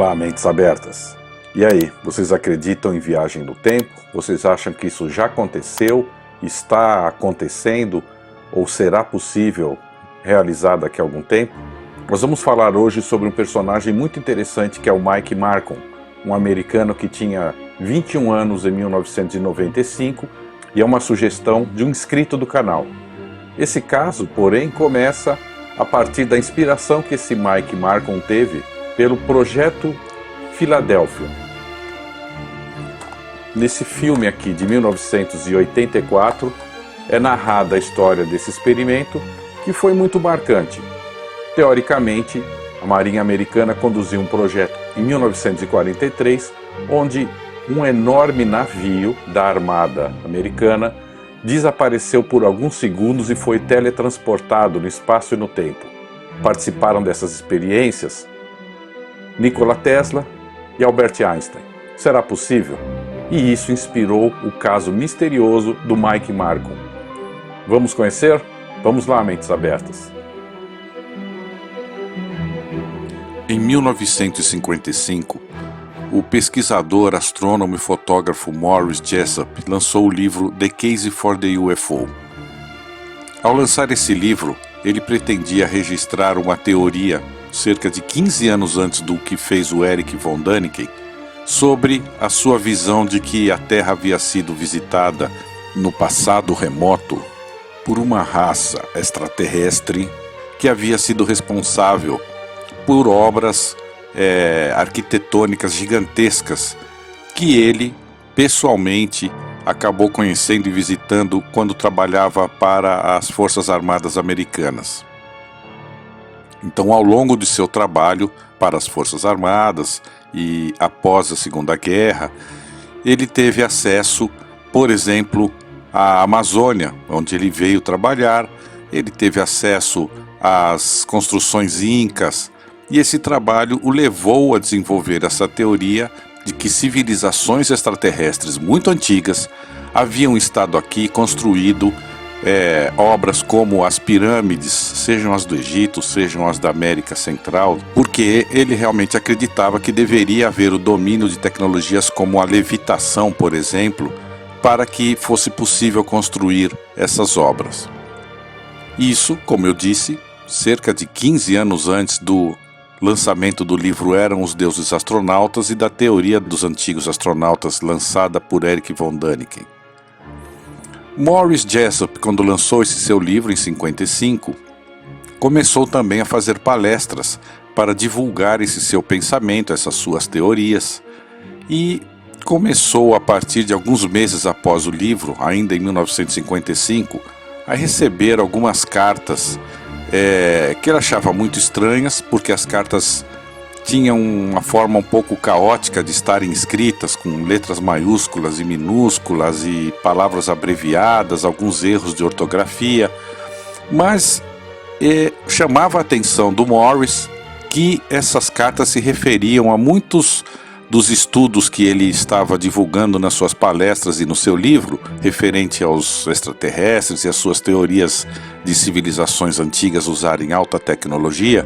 Olá, mentes abertas. E aí, vocês acreditam em viagem no tempo? Vocês acham que isso já aconteceu, está acontecendo ou será possível realizar daqui a algum tempo? Nós vamos falar hoje sobre um personagem muito interessante que é o Mike Marcon, um americano que tinha 21 anos em 1995 e é uma sugestão de um inscrito do canal. Esse caso, porém, começa a partir da inspiração que esse Mike Marcon teve pelo Projeto Filadélfia. Nesse filme aqui de 1984 é narrada a história desse experimento que foi muito marcante. Teoricamente, a Marinha Americana conduziu um projeto em 1943 onde um enorme navio da Armada Americana desapareceu por alguns segundos e foi teletransportado no espaço e no tempo. Participaram dessas experiências Nikola Tesla e Albert Einstein. Será possível? E isso inspirou o caso misterioso do Mike Marcon. Vamos conhecer? Vamos lá, mentes abertas. Em 1955, o pesquisador, astrônomo e fotógrafo Morris Jessup lançou o livro The Case for the UFO. Ao lançar esse livro, ele pretendia registrar uma teoria, cerca de 15 anos antes do que fez o Erich von Däniken, sobre a sua visão de que a Terra havia sido visitada no passado remoto por uma raça extraterrestre que havia sido responsável por obras arquitetônicas gigantescas que ele, pessoalmente, acabou conhecendo e visitando quando trabalhava para as Forças Armadas Americanas. Então, ao longo de seu trabalho para as Forças Armadas e após a Segunda Guerra, ele teve acesso, por exemplo, à Amazônia, onde ele veio trabalhar. Ele teve acesso às construções incas, e esse trabalho o levou a desenvolver essa teoria de que civilizações extraterrestres muito antigas haviam estado aqui e construído obras como as pirâmides, sejam as do Egito, sejam as da América Central, porque ele realmente acreditava que deveria haver o domínio de tecnologias como a levitação, por exemplo, para que fosse possível construir essas obras. Isso, como eu disse, cerca de 15 anos antes do lançamento do livro Eram os Deuses Astronautas e da teoria dos antigos astronautas lançada por Erich von Däniken. Morris Jessup, quando lançou esse seu livro em 55, começou também a fazer palestras para divulgar esse seu pensamento, essas suas teorias, e começou, a partir de alguns meses após o livro, ainda em 1955, a receber algumas cartas que ele achava muito estranhas, porque as cartas tinham uma forma um pouco caótica de estarem escritas, com letras maiúsculas e minúsculas e palavras abreviadas, alguns erros de ortografia, mas chamava a atenção do Morris que essas cartas se referiam a muitos dos estudos que ele estava divulgando nas suas palestras e no seu livro, referente aos extraterrestres e às suas teorias de civilizações antigas usarem alta tecnologia,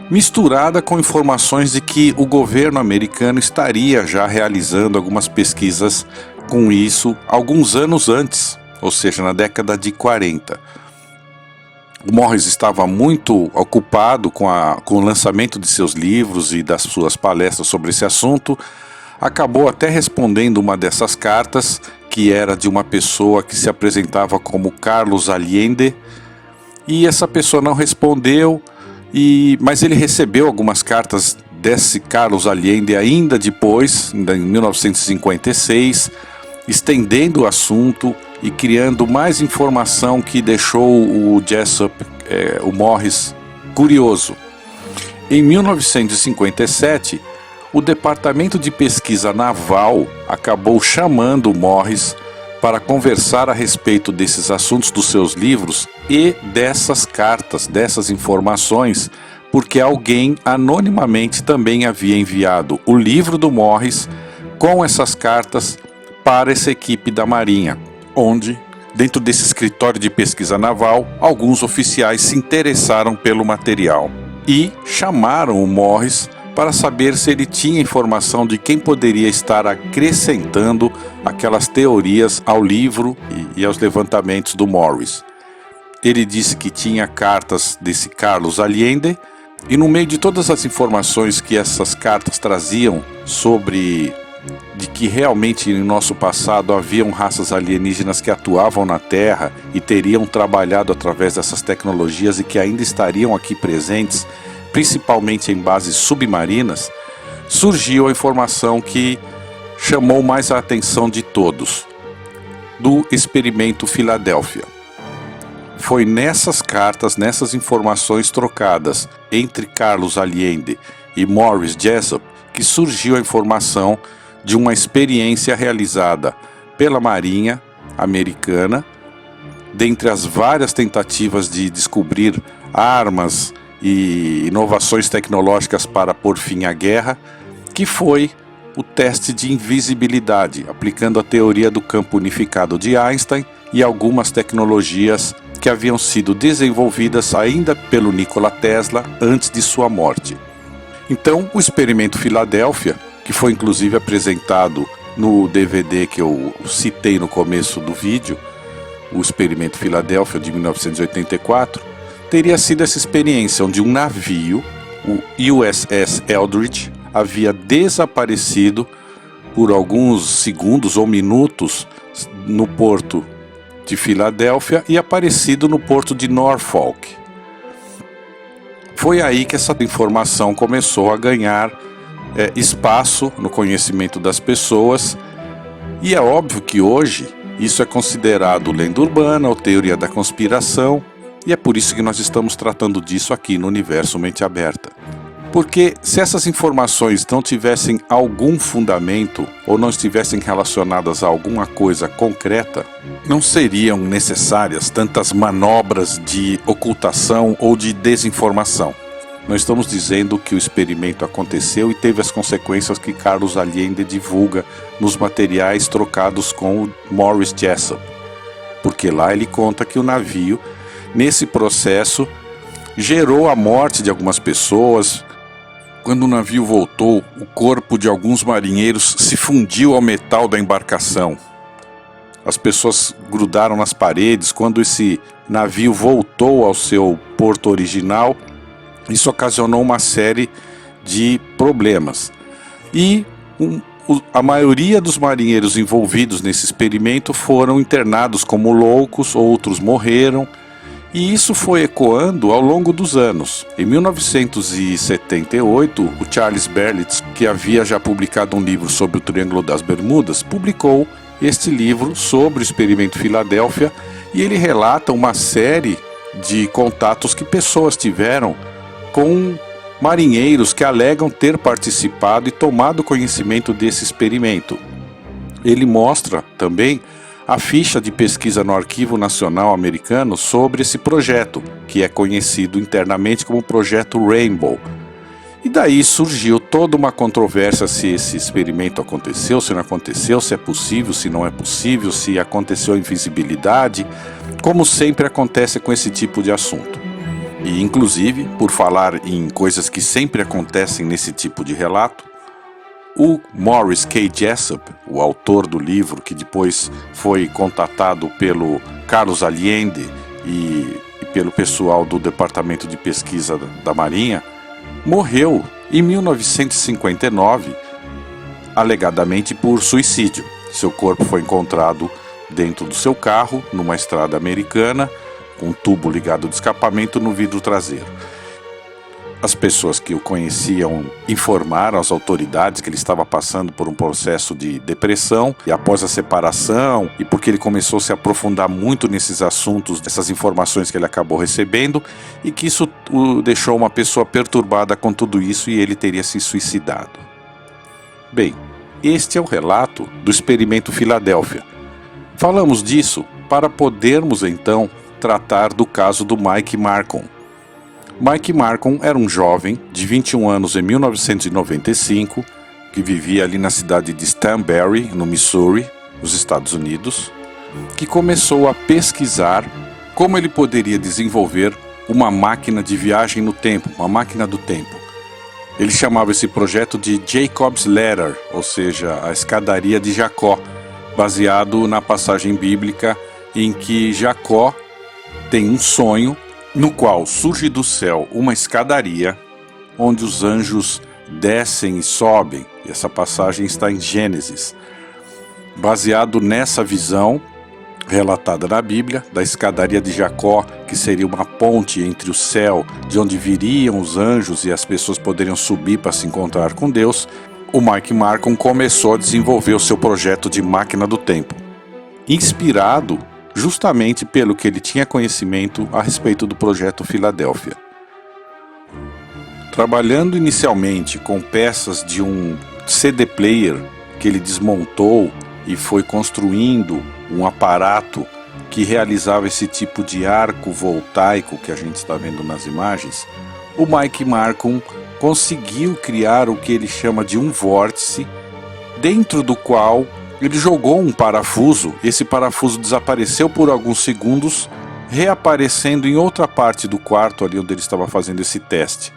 misturada com informações de que o governo americano estaria já realizando algumas pesquisas com isso alguns anos antes, ou seja, na década de 40. O Morris estava muito ocupado com o lançamento de seus livros e das suas palestras sobre esse assunto. Acabou até respondendo uma dessas cartas, que era de uma pessoa que se apresentava como Carlos Allende, e essa pessoa não respondeu, mas ele recebeu algumas cartas desse Carlos Allende ainda depois, em 1956, estendendo o assunto e criando mais informação que deixou o Jessup, o Morris, curioso. Em 1957, o Departamento de Pesquisa Naval acabou chamando o Morris para conversar a respeito desses assuntos dos seus livros e dessas cartas, dessas informações, porque alguém anonimamente também havia enviado o livro do Morris com essas cartas para essa equipe da Marinha, onde, dentro desse escritório de pesquisa naval, alguns oficiais se interessaram pelo material e chamaram o Morris para saber se ele tinha informação de quem poderia estar acrescentando aquelas teorias ao livro e aos levantamentos do Morris. Ele disse que tinha cartas desse Carlos Allende, e no meio de todas as informações que essas cartas traziam sobre de que realmente em nosso passado haviam raças alienígenas que atuavam na Terra e teriam trabalhado através dessas tecnologias e que ainda estariam aqui presentes, principalmente em bases submarinas, surgiu a informação que chamou mais a atenção de todos, do experimento Filadélfia. Foi nessas cartas, nessas informações trocadas entre Carlos Allende e Morris Jessup que surgiu a informação de uma experiência realizada pela Marinha Americana, dentre as várias tentativas de descobrir armas e inovações tecnológicas para pôr fim à guerra, que foi o teste de invisibilidade, aplicando a teoria do campo unificado de Einstein e algumas tecnologias que haviam sido desenvolvidas ainda pelo Nikola Tesla antes de sua morte. Então, o experimento Filadélfia, que foi inclusive apresentado no DVD que eu citei no começo do vídeo, o experimento Filadélfia de 1984, teria sido essa experiência onde um navio, o USS Eldridge, havia desaparecido por alguns segundos ou minutos no porto de Filadélfia e aparecido no porto de Norfolk. Foi aí que essa informação começou a ganhar espaço no conhecimento das pessoas, e é óbvio que hoje isso é considerado lenda urbana ou teoria da conspiração, e é por isso que nós estamos tratando disso aqui no Universo Mente Aberta. Porque se essas informações não tivessem algum fundamento ou não estivessem relacionadas a alguma coisa concreta, não seriam necessárias tantas manobras de ocultação ou de desinformação. Não estamos dizendo que o experimento aconteceu e teve as consequências que Carlos Allende divulga nos materiais trocados com o Morris Jessup, porque lá ele conta que o navio, nesse processo, gerou a morte de algumas pessoas. Quando o navio voltou, o corpo de alguns marinheiros se fundiu ao metal da embarcação. As pessoas grudaram nas paredes. Quando esse navio voltou ao seu porto original, isso ocasionou uma série de problemas. E a maioria dos marinheiros envolvidos nesse experimento foram internados como loucos, outros morreram, e isso foi ecoando ao longo dos anos. Em 1978, o Charles Berlitz, que havia já publicado um livro sobre o Triângulo das Bermudas, publicou este livro sobre o experimento Filadélfia, e ele relata uma série de contatos que pessoas tiveram com marinheiros que alegam ter participado e tomado conhecimento desse experimento. Ele mostra também a ficha de pesquisa no Arquivo Nacional Americano sobre esse projeto, que é conhecido internamente como Projeto Rainbow. E daí surgiu toda uma controvérsia se esse experimento aconteceu, se não aconteceu, se é possível, se não é possível, se aconteceu a invisibilidade, como sempre acontece com esse tipo de assunto. E, inclusive, por falar em coisas que sempre acontecem nesse tipo de relato, o Morris K. Jessup, o autor do livro, que depois foi contatado pelo Carlos Allende e pelo pessoal do Departamento de Pesquisa da Marinha, morreu em 1959, alegadamente por suicídio. Seu corpo foi encontrado dentro do seu carro, numa estrada americana, com um tubo ligado de escapamento no vidro traseiro. As pessoas que o conheciam informaram às autoridades que ele estava passando por um processo de depressão, e após a separação, e porque ele começou a se aprofundar muito nesses assuntos, dessas informações que ele acabou recebendo, e que isso o deixou uma pessoa perturbada com tudo isso e ele teria se suicidado. Bem, este é o relato do experimento Filadélfia. Falamos disso para podermos então tratar do caso do Mike Marcon. Mike Marcon era um jovem de 21 anos em 1995, que vivia ali na cidade de Stanberry, no Missouri, nos Estados Unidos, que começou a pesquisar como ele poderia desenvolver uma máquina de viagem no tempo, uma máquina do tempo. Ele chamava esse projeto de Jacob's Ladder, ou seja, a escadaria de Jacó, baseado na passagem bíblica em que Jacó tem um sonho no qual surge do céu uma escadaria onde os anjos descem e sobem. E essa passagem está em Gênesis. Baseado nessa visão relatada na Bíblia, da escadaria de Jacó, que seria uma ponte entre o céu, de onde viriam os anjos e as pessoas poderiam subir para se encontrar com Deus, o Mike Markham começou a desenvolver o seu projeto de máquina do tempo, inspirado justamente pelo que ele tinha conhecimento a respeito do projeto Filadélfia. Trabalhando inicialmente com peças de um CD player que ele desmontou e foi construindo um aparato que realizava esse tipo de arco voltaico que a gente está vendo nas imagens, o Mike Markham conseguiu criar o que ele chama de um vórtice, dentro do qual ele jogou um parafuso. Esse parafuso desapareceu por alguns segundos, reaparecendo em outra parte do quarto ali onde ele estava fazendo esse teste.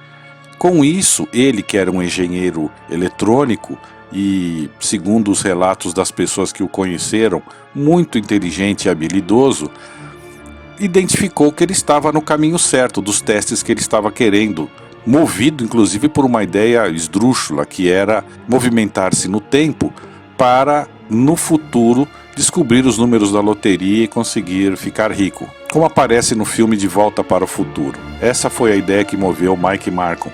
Com isso, ele, que era um engenheiro eletrônico, e, segundo os relatos das pessoas que o conheceram, muito inteligente e habilidoso, identificou que ele estava no caminho certo dos testes que ele estava querendo, movido inclusive por uma ideia esdrúxula, que era movimentar-se no tempo para, no futuro, descobrir os números da loteria e conseguir ficar rico, como aparece no filme De Volta para o Futuro. Essa foi a ideia que moveu Mike Markham.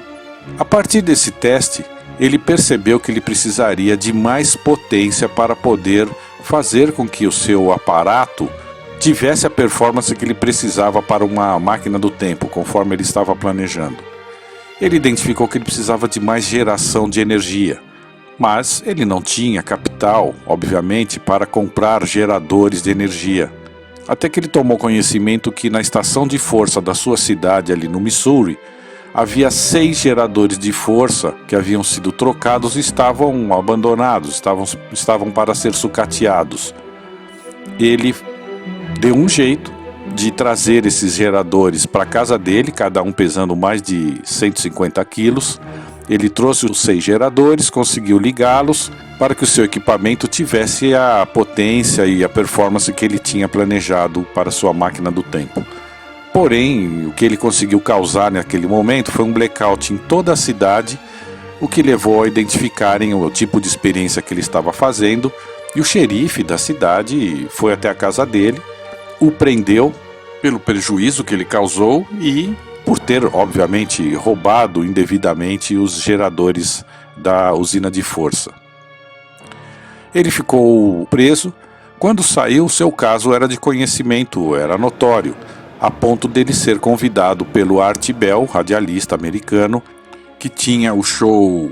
A partir desse teste, ele percebeu que ele precisaria de mais potência para poder fazer com que o seu aparato tivesse a performance que ele precisava para uma máquina do tempo, conforme ele estava planejando. Ele identificou que ele precisava de mais geração de energia, mas ele não tinha capital, obviamente, para comprar geradores de energia. Até que ele tomou conhecimento que na estação de força da sua cidade, ali no Missouri, havia 6 geradores de força que haviam sido trocados e estavam abandonados, estavam para ser sucateados. Ele deu um jeito de trazer esses geradores para a casa dele, cada um pesando mais de 150 quilos. Ele trouxe os 6 geradores, conseguiu ligá-los para que o seu equipamento tivesse a potência e a performance que ele tinha planejado para sua máquina do tempo. Porém, o que ele conseguiu causar naquele momento foi um blackout em toda a cidade, o que levou a identificarem o tipo de experiência que ele estava fazendo, e o xerife da cidade foi até a casa dele, o prendeu pelo prejuízo que ele causou e por ter, obviamente, roubado indevidamente os geradores da usina de força. Ele ficou preso. Quando saiu, seu caso era de conhecimento, era notório, a ponto dele ser convidado pelo Art Bell, radialista americano, que tinha o show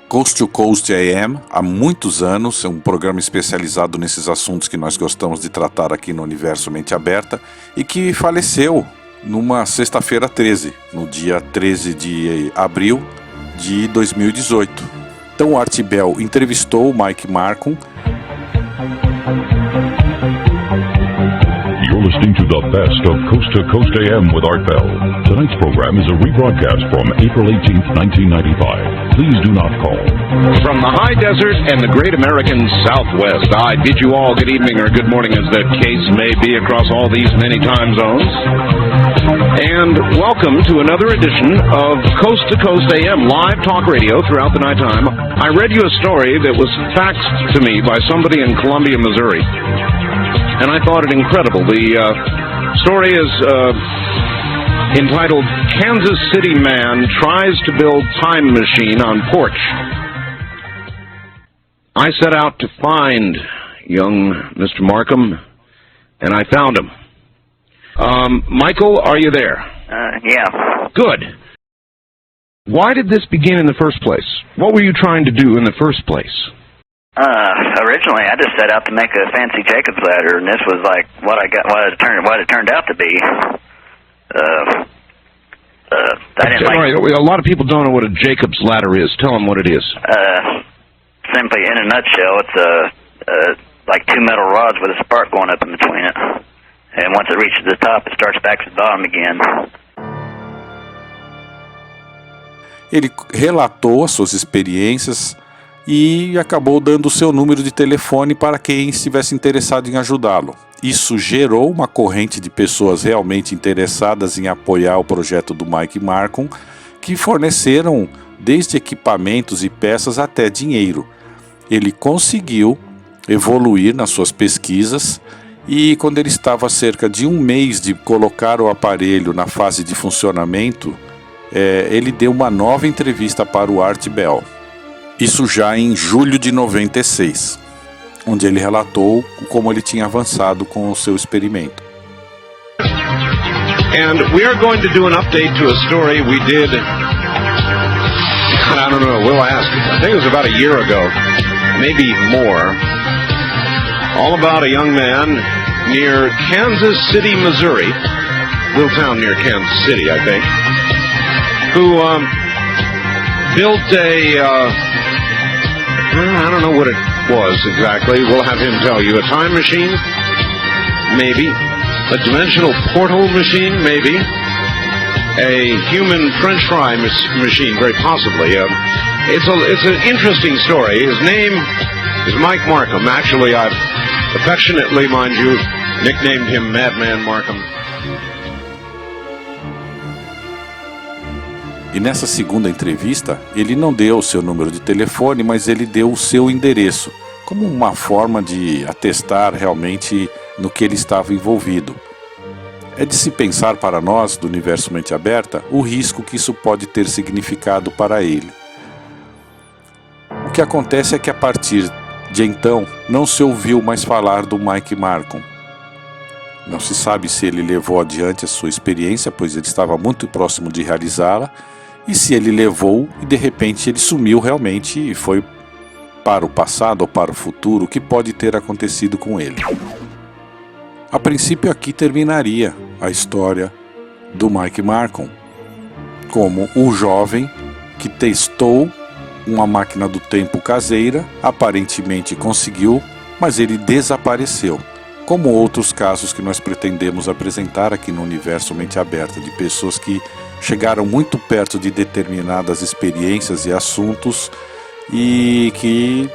Coast to Coast AM há muitos anos, é um programa especializado nesses assuntos que nós gostamos de tratar aqui no Universo Mente Aberta, e que faleceu numa sexta-feira 13, no dia 13 de abril de 2018. Então o Art Bell entrevistou o Mike Markham. You're listening to the best of Coast to Coast AM with Art Bell. Tonight's program is a rebroadcast from April 18th, 1995. Please do not call. From the high desert and the great American Southwest, I bid you all good evening or good morning, as the case may be, across all these many time zones. And welcome to another edition of Coast to Coast AM, live talk radio throughout the nighttime. I read you a story that was faxed to me by somebody in Columbia, Missouri, and I thought it incredible. The story is entitled Kansas City Man Tries to Build Time Machine on Porch. I set out to find young Mr. Markham, and I found him. Michael, are you there? Yeah. Good. Why did this begin in the first place? What were you trying to do in the first place? Originally I just set out to make a fancy Jacob's ladder, and this was like what it turned out to be. I didn't like. Right. A lot of people don't know what a Jacob's ladder is. Tell them what it is. Simply, in a nutshell, it's like 2 metal rods with a spark going up in between it, and once it reaches the top, it starts back to the bottom again. Ele relatou as suas experiências e acabou dando o seu número de telefone para quem estivesse interessado em ajudá-lo. Isso gerou uma corrente de pessoas realmente interessadas em apoiar o projeto do Mike Markham, que forneceram desde equipamentos e peças até dinheiro. Ele conseguiu evoluir nas suas pesquisas e quando ele estava a cerca de um mês de colocar o aparelho na fase de funcionamento, ele deu uma nova entrevista para o Art Bell. Isso já em julho de 96, onde ele relatou como ele tinha avançado com o seu experimento. And we are going to do an update to a story we did, I don't know, we'll ask, I think it was about a year ago, maybe more, all about a young man near Kansas City, Missouri, little town near Kansas City, I think, who built I don't know what it was exactly, we'll have him tell you, a time machine, maybe, a dimensional portal machine, maybe, a human French fry machine, very possibly. It's an interesting story. His name is Mike Markham. Actually, I've affectionately, mind you, nicknamed him Madman Markham. E nessa segunda entrevista, ele não deu o seu número de telefone, mas ele deu o seu endereço, como uma forma de atestar realmente no que ele estava envolvido. É de se pensar para nós, do Universo Mente Aberta, o risco que isso pode ter significado para ele. O que acontece é que a partir de então, não se ouviu mais falar do Mike Markham. Não se sabe se ele levou adiante a sua experiência, pois ele estava muito próximo de realizá-la, e se ele levou e de repente ele sumiu realmente e foi para o passado ou para o futuro, o que pode ter acontecido com ele. A princípio aqui terminaria a história do Mike Markham, como o jovem que testou uma máquina do tempo caseira, aparentemente conseguiu, mas ele desapareceu, como outros casos que nós pretendemos apresentar aqui no Universo Mente Aberta, de pessoas que chegaram muito perto de determinadas experiências e assuntos e que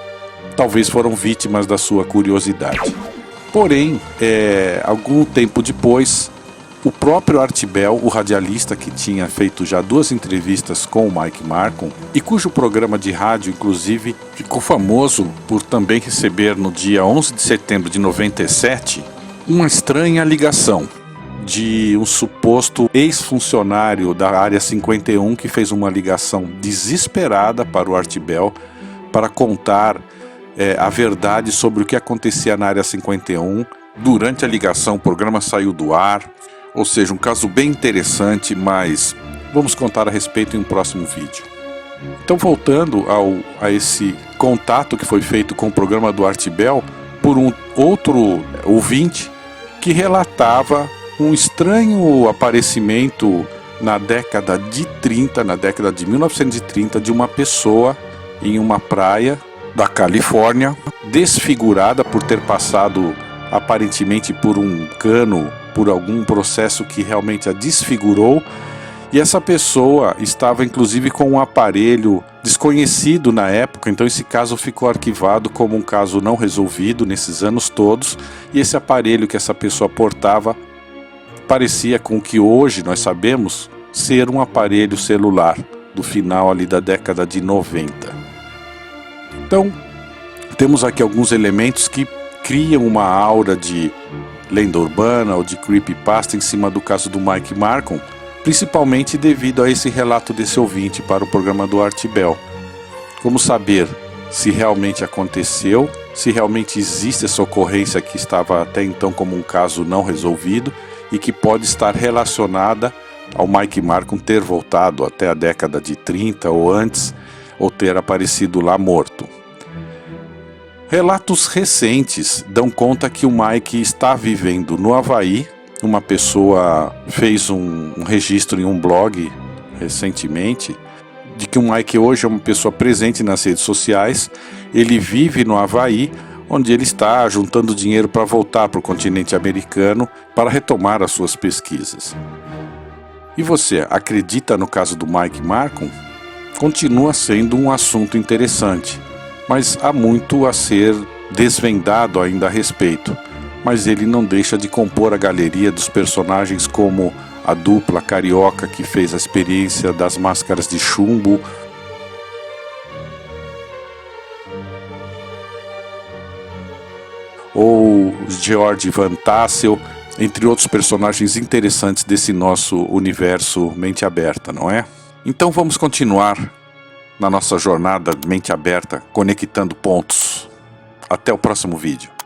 talvez foram vítimas da sua curiosidade. Porém, algum tempo depois, o próprio Art Bell, o radialista que tinha feito já 2 entrevistas com o Mike Markham e cujo programa de rádio, inclusive, ficou famoso por também receber no dia 11 de setembro de 97 uma estranha ligação de um suposto ex-funcionário da Área 51 que fez uma ligação desesperada para o Art Bell para contar a verdade sobre o que acontecia na Área 51. Durante a ligação, o programa saiu do ar, ou seja, um caso bem interessante, mas vamos contar a respeito em um próximo vídeo. Então, voltando a esse contato que foi feito com o programa do Art Bell por um outro ouvinte que relatava um estranho aparecimento na década de 1930, de uma pessoa em uma praia da Califórnia, desfigurada por ter passado aparentemente por um cano, por algum processo que realmente a desfigurou, e essa pessoa estava inclusive com um aparelho desconhecido na época, então esse caso ficou arquivado como um caso não resolvido nesses anos todos, e esse aparelho que essa pessoa portava parecia com o que hoje nós sabemos ser um aparelho celular do final ali da década de 90. Então, temos aqui alguns elementos que criam uma aura de lenda urbana ou de creepypasta em cima do caso do Mike Markham, principalmente devido a esse relato desse ouvinte para o programa do Art Bell. Como saber se realmente aconteceu, se realmente existe essa ocorrência que estava até então como um caso não resolvido e que pode estar relacionada ao Mike Markham ter voltado até a década de 30 ou antes, ou ter aparecido lá morto. Relatos recentes dão conta que o Mike está vivendo no Havaí. Uma pessoa fez um registro em um blog recentemente de que o Mike hoje é uma pessoa presente nas redes sociais. Ele vive no Havaí, onde ele está juntando dinheiro para voltar para o continente americano para retomar as suas pesquisas. E você, acredita no caso do Mike Markham? continua sendo um assunto interessante, mas há muito a ser desvendado ainda a respeito. Mas ele não deixa de compor a galeria dos personagens como a dupla carioca que fez a experiência das máscaras de chumbo, ou George Van Tassel, entre outros personagens interessantes desse nosso universo mente aberta, não é? Então vamos continuar na nossa jornada mente aberta, conectando pontos. Até o próximo vídeo.